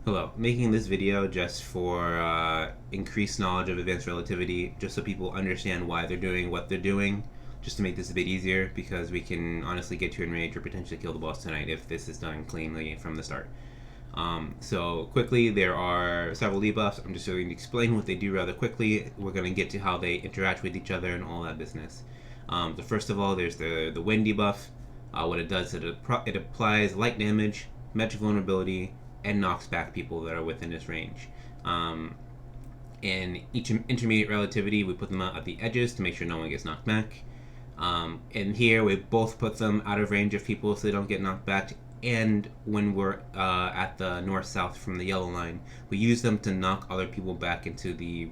Hello, making this video just for increased knowledge of advanced relativity, just so people understand why they're doing what they're doing, just to make this a bit easier, because we can honestly get you enraged or potentially kill the boss tonight if this is done cleanly from the start. So quickly, there are several debuffs. I'm just going to explain what they do rather quickly. We're going to get to how they interact with each other and all that business. So first of all, there's the wind debuff. What it does is it applies light damage, magic vulnerability, and knocks back people that are within its range. In each intermediate relativity, we put them out at the edges to make sure no one gets knocked back. And here, we both put them out of range of people so they don't get knocked back. And when we're at the north-south from the yellow line, we use them to knock other people back into the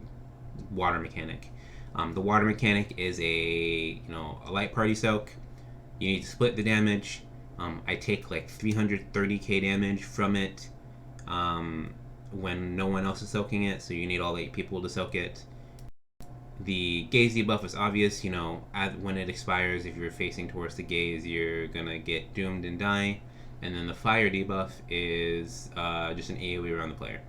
water mechanic. The water mechanic is a light party soak. You need to split the damage. I take like 330k damage from it when no one else is soaking it, so you need all 8 people to soak it. The gaze debuff is obvious, when it expires, if you're facing towards the gaze, you're gonna get doomed and die. And then the fire debuff is just an AoE around the player.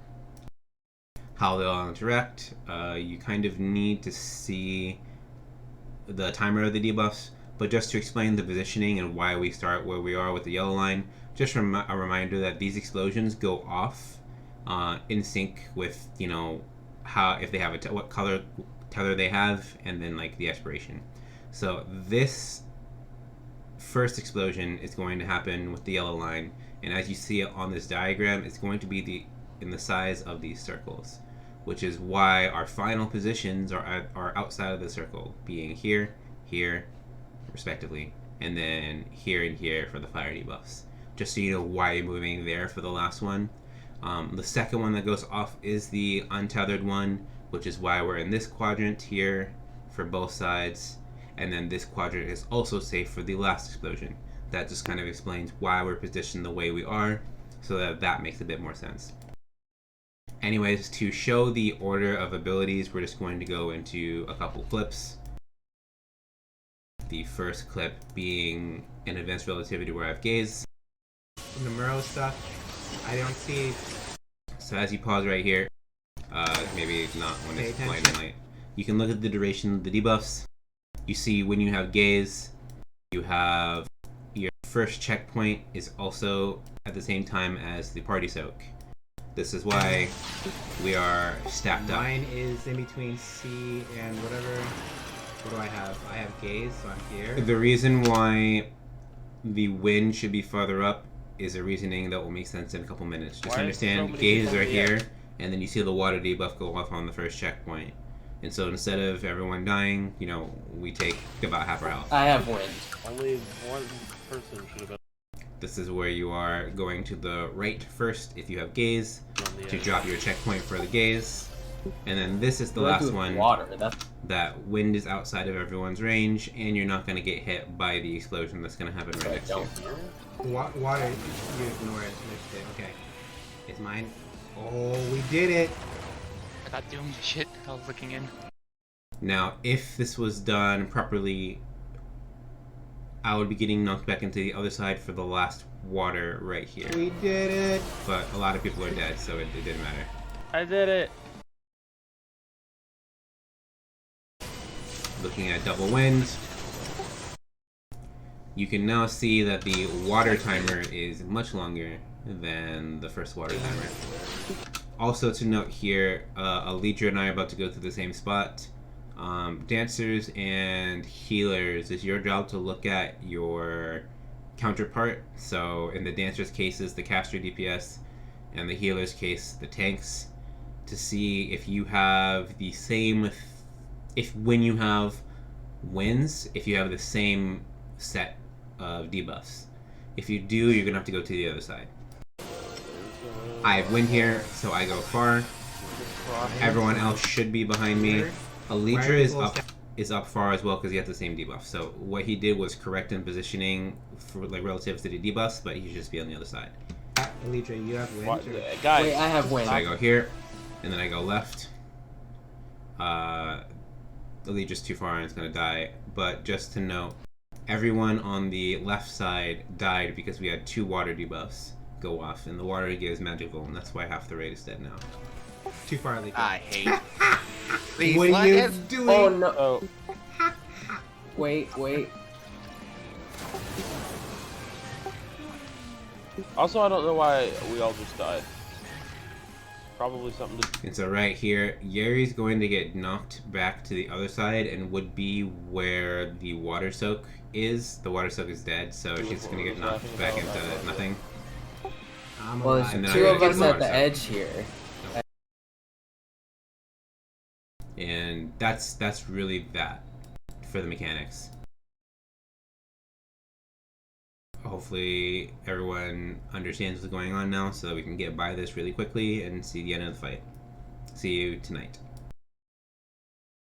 How they all interact, you kind of need to see the timer of the debuffs, but just to explain the positioning and why we start where we are with the yellow line, just a reminder that these explosions go off in sync with, how, if they have what color tether they have, and then like the expiration. So this first explosion is going to happen with the yellow line, and as you see it on this diagram, it's going to be in the size of these circles, which is why our final positions are outside of the circle, being here, here, respectively, and then here and here for the fire debuffs. Just so you know why you're moving there for the last one. The second one that goes off is the untethered one, which is why we're in this quadrant here for both sides. And then this quadrant is also safe for the last explosion. That just kind of explains why we're positioned the way we are, so that makes a bit more sense. Anyways, to show the order of abilities, we're just going to go into a couple clips. The first clip being an advanced relativity where I have gaze. The Muro stuff, I don't see. So as you pause right here, maybe not when it's light and light, you can look at the duration of the debuffs. You see when you have gaze, you have your first checkpoint is also at the same time as the party soak. This is why we are stacked up. Mine is in between C and whatever. What do I have? I have gaze, so I'm here. The reason why the wind should be farther up is a reasoning that will make sense in a couple minutes. Just understand, gaze are here, and then you see the water debuff go off on the first checkpoint. And so instead of everyone dying, we take about half our health. I have wind. Only one person should have been. This is where you are going to the right first if you have gaze, to drop your checkpoint for the gaze. And then this is the last one. Water. That wind is outside of everyone's range, and you're not going to get hit by the explosion that's going to happen right next to you. Water, you ignore it. Okay. It's mine. Oh, we did it! I got doomed. Shit, I was looking in. Now, if this was done properly, I would be getting knocked back into the other side for the last water right here. We did it! But a lot of people are dead, so it didn't matter. I did it. Looking at double wind, you can now see that the water timer is much longer than the first water timer. Also to note here, Alidra and I are about to go to the same spot. Dancers and healers, it's your job to look at your counterpart. So in the dancers' cases, the caster DPS, and the healers' case, the tanks, to see if you have the same, when you have wins, if you have the same set of debuffs. If you do, you're gonna have to go to the other side. I have win here, so I go far. Everyone else should be behind me. Alidra is up far as well because he has the same debuff. So what he did was correct in positioning for relative to the debuffs, but he should just be on the other side. Alidra, you have wind? Guys, wait, I have wind. So I go here, and then I go left. Alidra's too far and it's gonna die. But just to note, everyone on the left side died because we had 2 water debuffs. go off, and the water gives magical, and that's why half the raid is dead now. Too far, they I hate. Please What are let you us. doing? Oh no! Oh, Wait. also I don't know why we all just died. Probably something to. And so right here, Yeri's going to get knocked back to the other side and would be where the water soak is. The water soak is dead, so she's going to get knocked back into nothing. I'm Well, alive. And there's then two I of gotta us get at the more, so- edge here. And that's really that for the mechanics. Hopefully everyone understands what's going on now so that we can get by this really quickly and see the end of the fight. See you tonight.